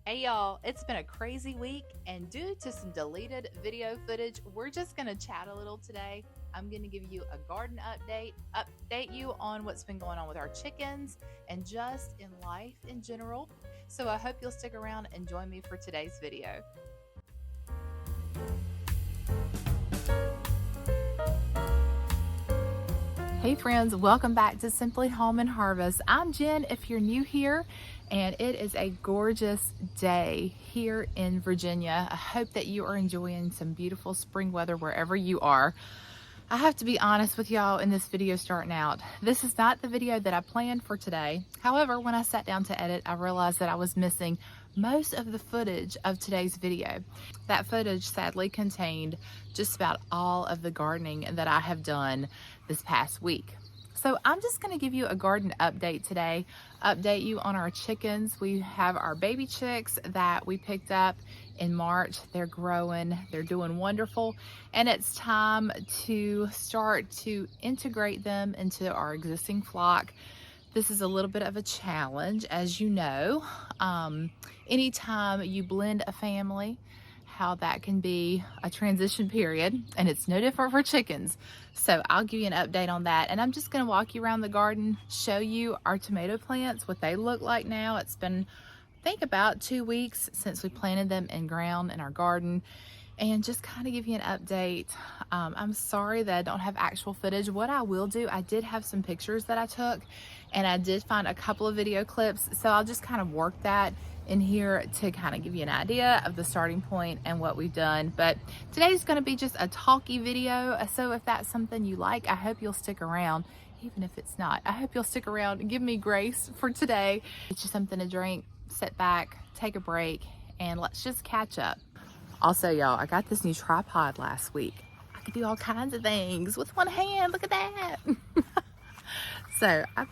Hey y'all, it's been a crazy week, and due to some deleted video footage, we're just gonna chat a little today. I'm gonna give you a garden update you on what's been going on with our chickens and just in life in general. So I hope you'll stick around and join me for today's video. Hey friends, welcome back to Simply Home and Harvest. I'm Jen if you're new here, and it is a gorgeous day here in Virginia. I hope that you are enjoying some beautiful spring weather wherever you are. I have to be honest with y'all in this video starting out. This is not the video that I planned for today. However, when I sat down to edit, I realized that I was missing most of the footage of today's video. That footage sadly contained just about all of the gardening that I have done this past week. So I'm just going to give you a garden update today, update you on our chickens. We have our baby chicks that we picked up in March. They're growing, they're doing wonderful, and it's time to start to integrate them into our existing flock. This is a little bit of a challenge, as you know. Anytime you blend a family, how that can be a transition period, and it's no different for chickens. So I'll give you an update on that, and I'm just going to walk you around the garden, show you our tomato plants, what they look like now. It's been, I think, about 2 weeks since we planted them in ground in our garden, and just kind of give you an update. I'm sorry that I don't have actual footage. What I will do, I did have some pictures that I took, and I did find a couple of video clips, so I'll just kind of work that in here to kind of give you an idea of the starting point and what we've done. But today's going to be just a talky video, so if that's something you like, I hope you'll stick around. Even if it's not, I hope you'll stick around and give me grace for today. It's just something to drink, sit back, take a break, and let's just catch up. Also, y'all, I got this new tripod last week. I could do all kinds of things with one hand. Look at that. So I'm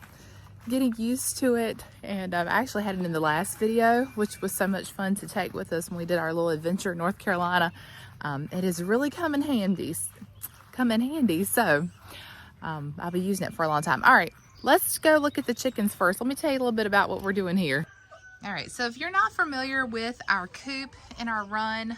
getting used to it, and I've actually had it in the last video, which was so much fun to take with us when we did our little adventure in North Carolina. It has really come in handy. So I'll be using it for a long time. All right, let's go look at the chickens first. Let me tell you a little bit about what we're doing here. All right, so if you're not familiar with our coop and our run,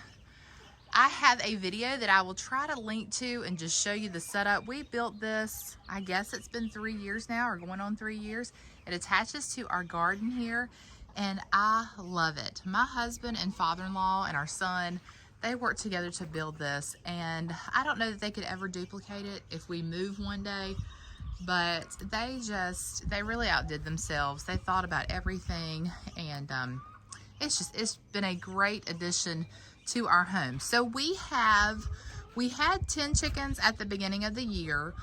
I have a video that I will try to link to and just show you the setup. We built this, I guess it's been 3 years now, or going on 3 years. It attaches to our garden here, and I love it. My husband and father-in-law and our son, they worked together to build this, and I don't know that they could ever duplicate it if we move one day, but they really outdid themselves. They thought about everything, and it's been a great addition to our home. So we had 10 chickens at the beginning of the year.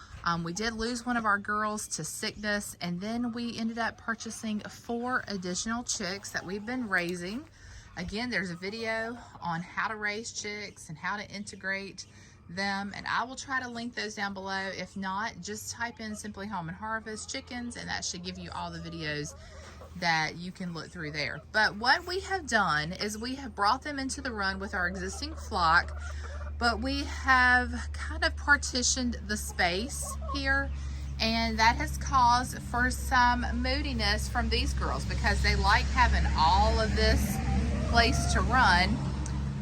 We did lose one of our girls to sickness, and then we ended up purchasing 4 additional chicks that we've been raising. Again, there's a video on how to raise chicks and how to integrate them, and I will try to link those down below. If not, just type in Simply Home and Harvest chickens, and that should give you all the videos that you can look through there. But what we have done is we have brought them into the run with our existing flock, but we have kind of partitioned the space here, and that has caused for some moodiness from these girls because they like having all of this place to run.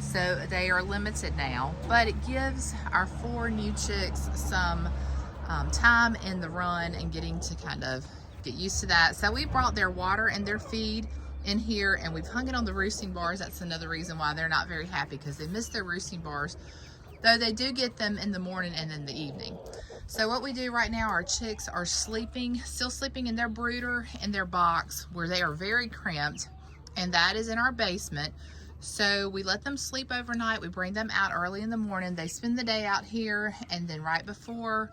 So they are limited now, but it gives our 4 new chicks some time in the run and getting to kind of get used to that. So we brought their water and their feed in here, and we've hung it on the roosting bars. That's another reason why they're not very happy, because they miss their roosting bars, though they do get them in the morning and in the evening. So what we do right now, our chicks are still sleeping in their brooder in their box, where they are very cramped, and that is in our basement. So we let them sleep overnight. We bring them out early in the morning. They spend the day out here, and then right before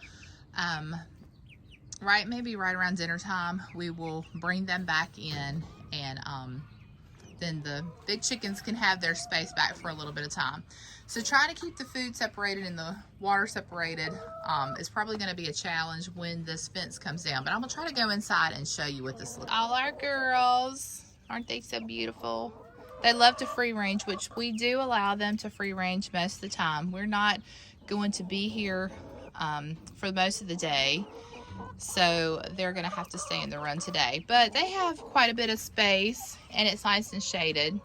maybe right around dinner time, we will bring them back in, and then the big chickens can have their space back for a little bit of time. So trying to keep the food separated and the water separated is probably going to be a challenge when this fence comes down, but I'm going to try to go inside and show you what this looks like. All our girls, aren't they so beautiful? They love to free range, which we do allow them to free range most of the time. We're not going to be here for most of the day, so they're gonna have to stay in the run today. But they have quite a bit of space, and it's nice and shaded.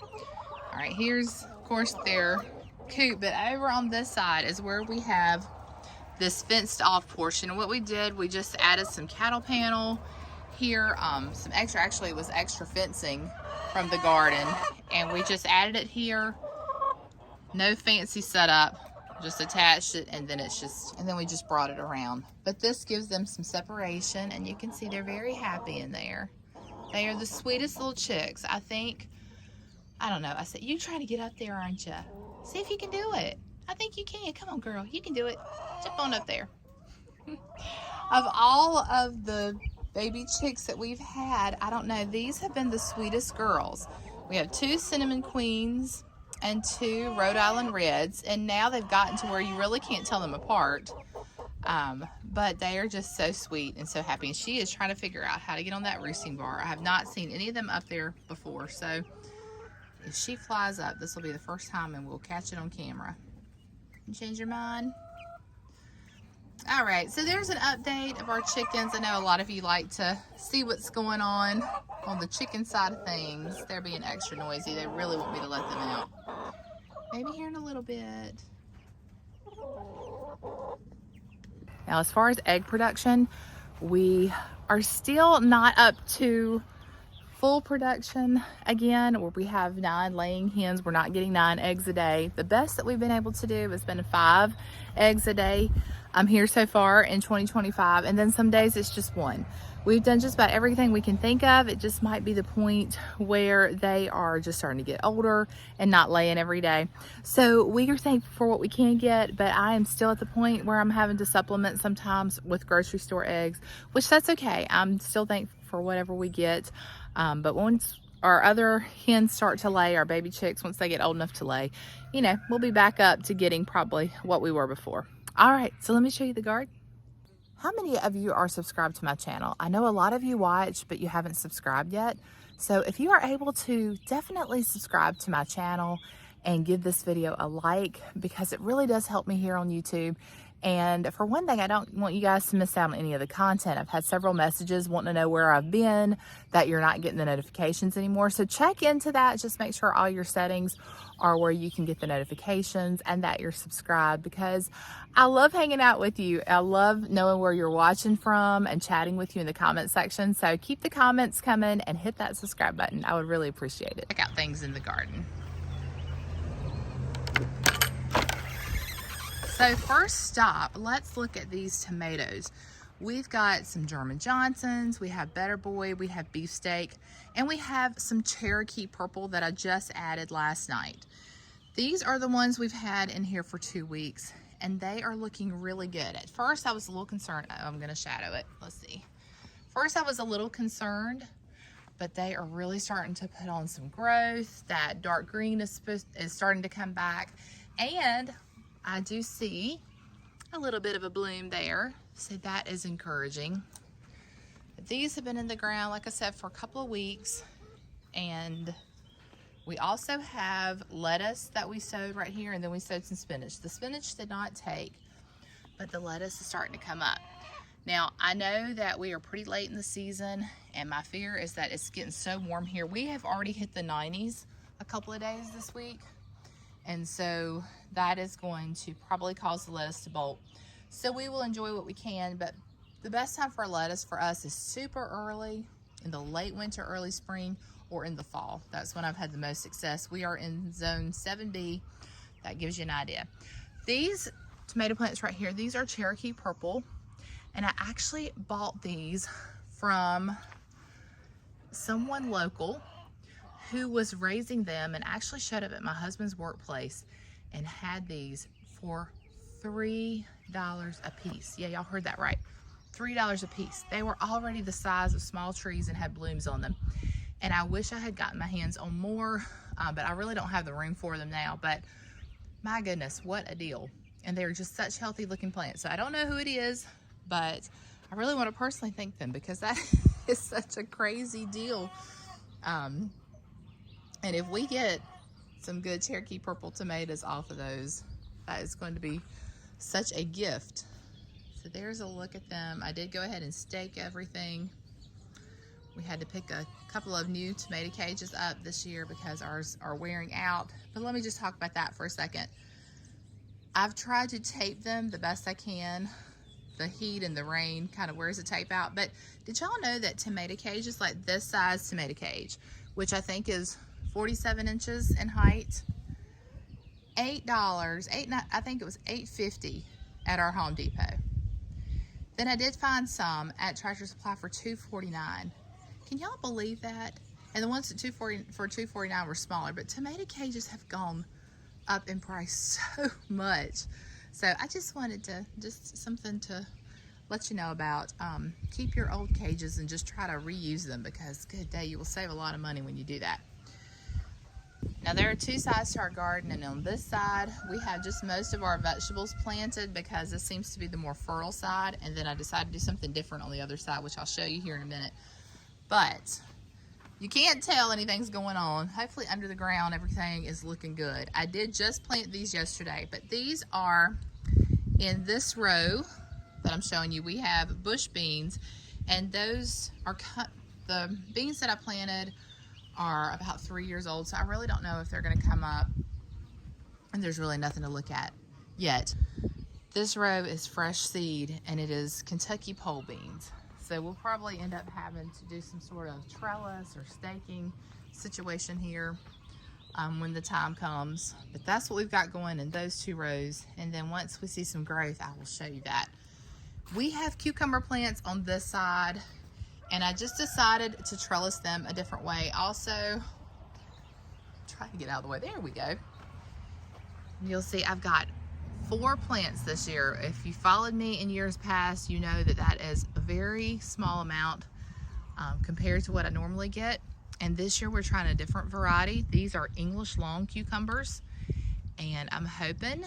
All right, here's, of course, their coop, but over on this side is where we have this fenced off portion. And what we did, we just added some cattle panel here, some extra, actually it was extra fencing from the garden, and we just added it here. No fancy setup, just attached it, and then we just brought it around. But this gives them some separation, and you can see they're very happy in there. They are the sweetest little chicks. I think, I don't know, I said, you trying to get up there, aren't you? See if you can do it. I think you can. Come on, girl, you can do it. Jump on up there. Of all of the baby chicks that we've had, I don't know, these have been the sweetest girls. We have 2 cinnamon queens and 2 Rhode Island Reds, and now they've gotten to where you really can't tell them apart. But they are just so sweet and so happy. And she is trying to figure out how to get on that roosting bar. I have not seen any of them up there before, so if she flies up, this will be the first time, and we'll catch it on camera. You change your mind? All right, so there's an update of our chickens. I know a lot of you like to see what's going on the chicken side of things. They're being extra noisy. They really want me to let them out. Maybe here in a little bit. Now, as far as egg production, we are still not up to full production again, where we have 9 laying hens. We're not getting 9 eggs a day. The best that we've been able to do has been 5 eggs a day here so far in 2025, and then some days it's just 1. We've done just about everything we can think of. It just might be the point where they are just starting to get older and not laying every day. So we are thankful for what we can get, but I am still at the point where I'm having to supplement sometimes with grocery store eggs, which that's okay. I'm still thankful for whatever we get. But once our other hens start to lay, our baby chicks, once they get old enough to lay, you know, we'll be back up to getting probably what we were before. All right, so let me show you the garden. How many of you are subscribed to my channel? I know a lot of you watch, but you haven't subscribed yet. So if you are able to, definitely subscribe to my channel and give this video a like, because it really does help me here on YouTube. And for one thing, I don't want you guys to miss out on any of the content. I've had several messages wanting to know where I've been, that you're not getting the notifications anymore. So check into that. Just make sure all your settings are where you can get the notifications and that you're subscribed, because I love hanging out with you. I love knowing where you're watching from and chatting with you in the comment section. So keep the comments coming and hit that subscribe button. I would really appreciate it. Check out things in the garden. So first stop, let's look at these tomatoes. We've got some German Johnsons, we have Better Boy, we have Beefsteak, and we have some Cherokee Purple that I just added last night. These are the ones we've had in here for 2 weeks, and they are looking really good. At first I was a little concerned. Oh, I'm gonna shadow it, let's see. First I was a little concerned, but they are really starting to put on some growth. That dark green is starting to come back, and I do see a little bit of a bloom there, so that is encouraging. But these have been in the ground, like I said, for a couple of weeks, and we also have lettuce that we sowed right here, and then we sowed some spinach. The spinach did not take, but the lettuce is starting to come up. Now, I know that we are pretty late in the season, and my fear is that it's getting so warm here. We have already hit the 90s a couple of days this week, and so that is going to probably cause the lettuce to bolt. So we will enjoy what we can, but the best time for lettuce for us is super early, in the late winter, early spring, or in the fall. That's when I've had the most success. We are in zone 7B. That gives you an idea. These tomato plants right here, these are Cherokee Purple, and I actually bought these from someone local who was raising them and actually showed up at my husband's workplace and had these for $3 a piece. Yeah, y'all heard that right. $3 a piece. They were already the size of small trees and had blooms on them. And I wish I had gotten my hands on more, but I really don't have the room for them now. But my goodness, what a deal. And they're just such healthy looking plants. So I don't know who it is, but I really want to personally thank them, because that is such a crazy deal. And if we get some good Cherokee Purple tomatoes off of those, that is going to be such a gift. So there's a look at them. I did go ahead and stake everything We had to pick a couple of new tomato cages up this year because ours are wearing out. But let me just talk about that for a second. I've tried to tape them the best I can. The heat and the rain kind of wears the tape out. But did y'all know that tomato cages, like this size tomato cage, which I think is 47 inches in height, $8, I think it was $8.50 at our Home Depot. Then I did find some at Tractor Supply for $2.49. Can y'all believe that? And the ones at $2.49 were smaller, but tomato cages have gone up in price so much. So I just wanted to, just something to let you know about. Keep your old cages and just try to reuse them, because good day, you will save a lot of money when you do that. Now there are two sides to our garden, and on this side we have just most of our vegetables planted because this seems to be the more fertile side, and then I decided to do something different on the other side, which I'll show you here in a minute. But you can't tell anything's going on. Hopefully under the ground everything is looking good. I did just plant these yesterday, but these are in this row that I'm showing you. We have bush beans, and those are cut. The beans that I planted are about 3 years old, so I really don't know if they're going to come up, and there's really nothing to look at yet. This row is fresh seed, and it is Kentucky pole beans. So we'll probably end up having to do some sort of trellis or staking situation here when the time comes. But that's what we've got going in those two rows. And then once we see some growth, I will show you that. We have cucumber plants on this side, and I just decided to trellis them a different way. Also, try to get out of the way. There we go. You'll see I've got 4 plants this year. If you followed me in years past, you know that that is a very small amount compared to what I normally get. And this year we're trying a different variety. These are English long cucumbers, and I'm hoping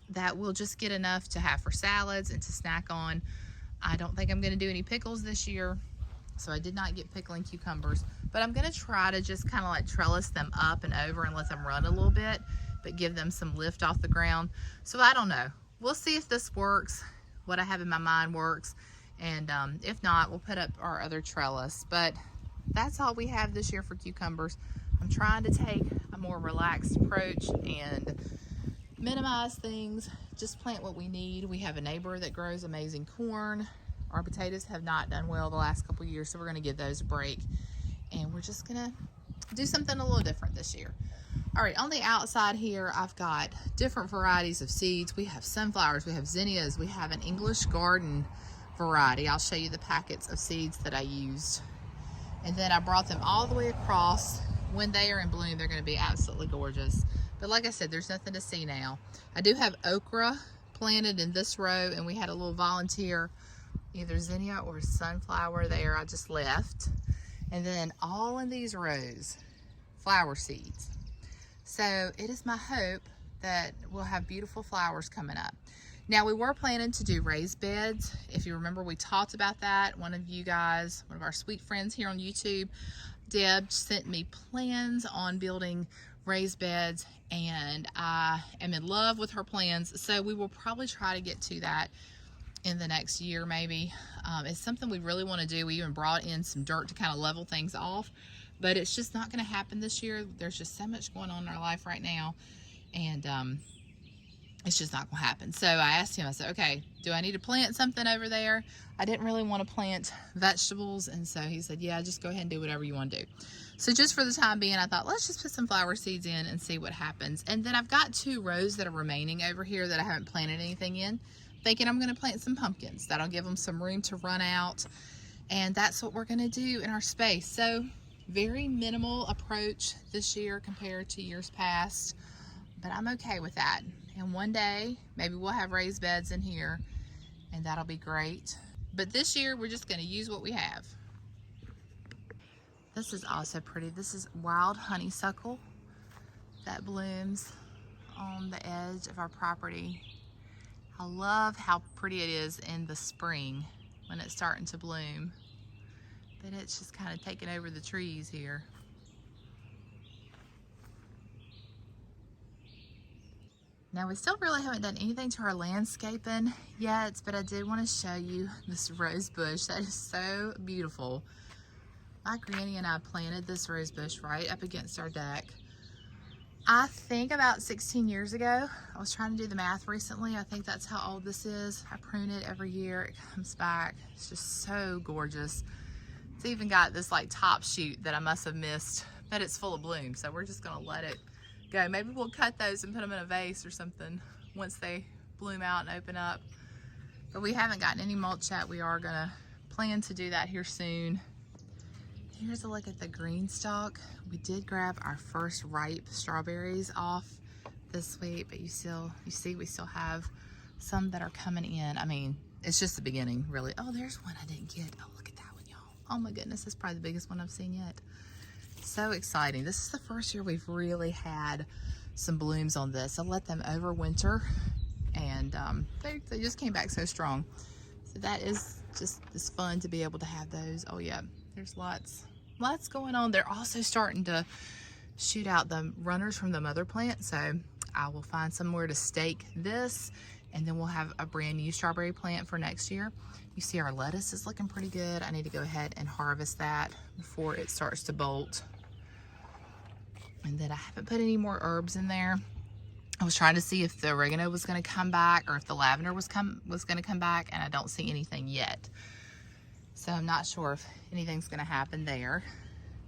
that we'll just get enough to have for salads and to snack on. I don't think I'm going to do any pickles this year, so I did not get pickling cucumbers, but I'm going to try to just kind of like trellis them up and over and let them run a little bit, but give them some lift off the ground. So I don't know. We'll see if this works, what I have in my mind works, and if not, we'll put up our other trellis. But that's all we have this year for cucumbers. I'm trying to take a more relaxed approach and minimize things, just plant what we need. We have a neighbor that grows amazing corn. Our potatoes have not done well the last couple years, so we're going to give those a break, and we're just going to do something a little different this year. All right, on the outside here, I've got different varieties of seeds. We have sunflowers, we have zinnias, we have an English garden variety. I'll show you the packets of seeds that I used. And then I brought them all the way across. When they are in bloom, they're gonna be absolutely gorgeous. But like I said, there's nothing to see now. I do have okra planted in this row, and we had a little volunteer, either zinnia or sunflower there I just left. And then all in these rows, flower seeds. So it is my hope that we'll have beautiful flowers coming up. Now, we were planning to do raised beds. If you remember, we talked about that. One of you guys, one of our sweet friends here on YouTube, Deb, sent me plans on building raised beds, and I am in love with her plans. So we will probably try to get to that in the next year, maybe. It's something we really want to do. We even brought in some dirt to kind of level things off, but it's just not going to happen this year. There's just so much going on in our life right now, and it's just not going to happen. So I asked him, I said, okay, do I need to plant something over there? I didn't really want to plant vegetables, and so he said, yeah, just go ahead and do whatever you want to do. So just for the time being, I thought, let's just put some flower seeds in and see what happens. And then I've got 2 rows that are remaining over here that I haven't planted anything in, thinking I'm going to plant some pumpkins. That'll give them some room to run out, and that's what we're going to do in our space. So very minimal approach this year compared to years past, but I'm okay with that. And one day, maybe we'll have raised beds in here, and that'll be great. But this year, we're just going to use what we have. This is also pretty. This is wild honeysuckle that blooms on the edge of our property. I love how pretty it is in the spring when it's starting to bloom. But it's just kind of taking over the trees here. Now, we still really haven't done anything to our landscaping yet, but I did want to show you this rose bush. That is so beautiful. My granny and I planted this rose bush right up against our deck. I think about 16 years ago. I was trying to do the math recently. I think that's how old this is. I prune it every year. It comes back. It's just so gorgeous. It's even got this like top shoot that I must have missed, but it's full of bloom. So we're just gonna let it go. Maybe we'll cut those and put them in a vase or something once they bloom out and open up. But we haven't gotten any mulch yet. We are gonna plan to do that here soon. Here's a look at the green stalk. We did grab our first ripe strawberries off this week, but you see we still have some that are coming in. I mean, it's just the beginning, really. Oh, there's one I didn't get. Oh, look at that one, y'all. Oh my goodness, that's probably the biggest one I've seen yet. So exciting. This is the first year we've really had some blooms on this. I let them overwinter, and they just came back so strong. So that is just, it's fun to be able to have those. Oh yeah, there's lots going on. They're also starting to shoot out the runners from the mother plant, so I will find somewhere to stake this, and then we'll have a brand new strawberry plant for next year. You see our lettuce is looking pretty good. I need to go ahead and harvest that before it starts to bolt. And then I haven't put any more herbs in there. I was trying to see if the oregano was going to come back or if the lavender was going to come back, and I don't see anything yet. So I'm not sure if anything's gonna happen there,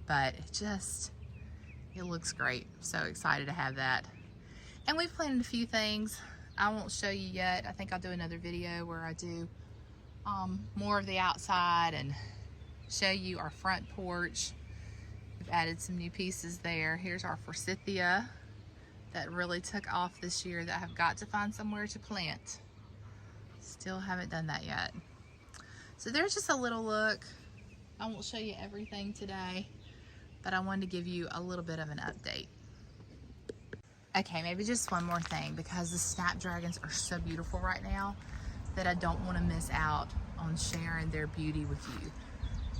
but it looks great. So excited to have that. And we've planted a few things. I won't show you yet. I think I'll do another video where I do more of the outside and show you our front porch. We've added some new pieces there. Here's our forsythia that really took off this year that I've got to find somewhere to plant. Still haven't done that yet. So there's just a little look. I won't show you everything today, but I wanted to give you a little bit of an update. Okay, maybe just one more thing, because the snapdragons are so beautiful right now that I don't want to miss out on sharing their beauty with you.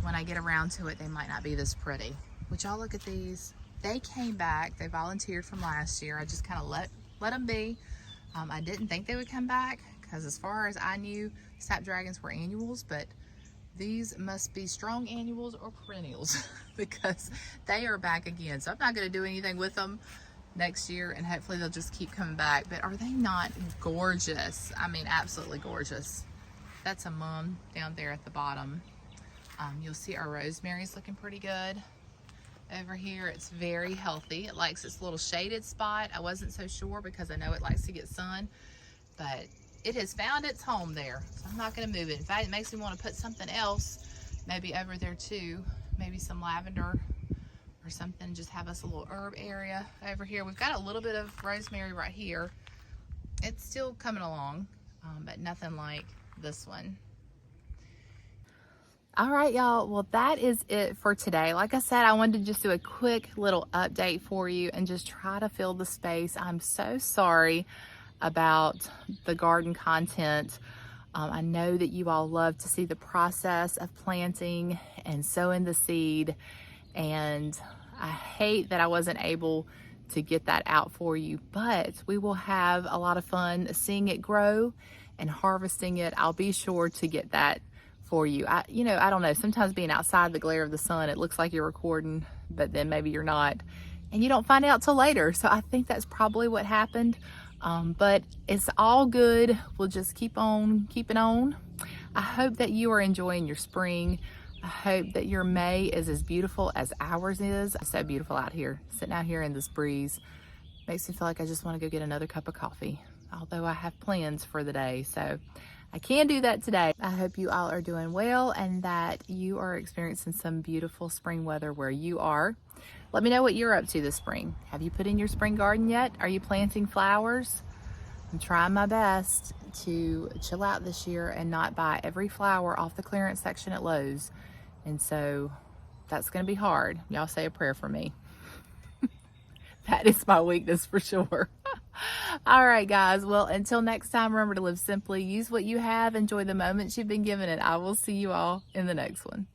When I get around to it, they might not be this pretty. Would y'all look at these? They came back. They volunteered from last year. I just kind of let them be. I didn't think they would come back, because as far as I knew, snapdragons were annuals, but these must be strong annuals or perennials because they are back again. So I'm not going to do anything with them next year, and hopefully they'll just keep coming back. But are they not gorgeous? I mean, absolutely gorgeous. That's a mum down there at the bottom. You'll see our rosemary's looking pretty good. Over here, it's very healthy. It likes its little shaded spot. I wasn't so sure because I know it likes to get sun, but it has found its home there. So I'm not gonna move it. In fact, it makes me want to put something else maybe over there too. Maybe some lavender or something. Just have us a little herb area over here. We've got a little bit of rosemary right here. It's still coming along, but nothing like this one. All right, y'all. Well, that is it for today. Like I said, I wanted to just do a quick little update for you and just try to fill the space. I'm so sorry about the garden content. I know that you all love to see the process of planting and sowing the seed, and I hate that I wasn't able to get that out for you, but we will have a lot of fun seeing it grow and harvesting it. I'll be sure to get that for you. I don't know, sometimes being outside the glare of the sun, it looks like you're recording, but then maybe you're not, and you don't find out till later. So I think that's probably what happened. But it's all good. We'll just keep on keeping on. I hope that you are enjoying your spring. I hope that your May is as beautiful as ours is. It's so beautiful out here, sitting out here in this breeze. Makes me feel like I just want to go get another cup of coffee, although I have plans for the day. So I can do that today. I hope you all are doing well and that you are experiencing some beautiful spring weather where you are. Let me know what you're up to this spring. Have you put in your spring garden yet? Are you planting flowers? I'm trying my best to chill out this year and not buy every flower off the clearance section at Lowe's. And so that's gonna be hard. Y'all say a prayer for me. That is my weakness for sure. All right, guys. Well, until next time, remember to live simply, use what you have, enjoy the moments you've been given, and I will see you all in the next one.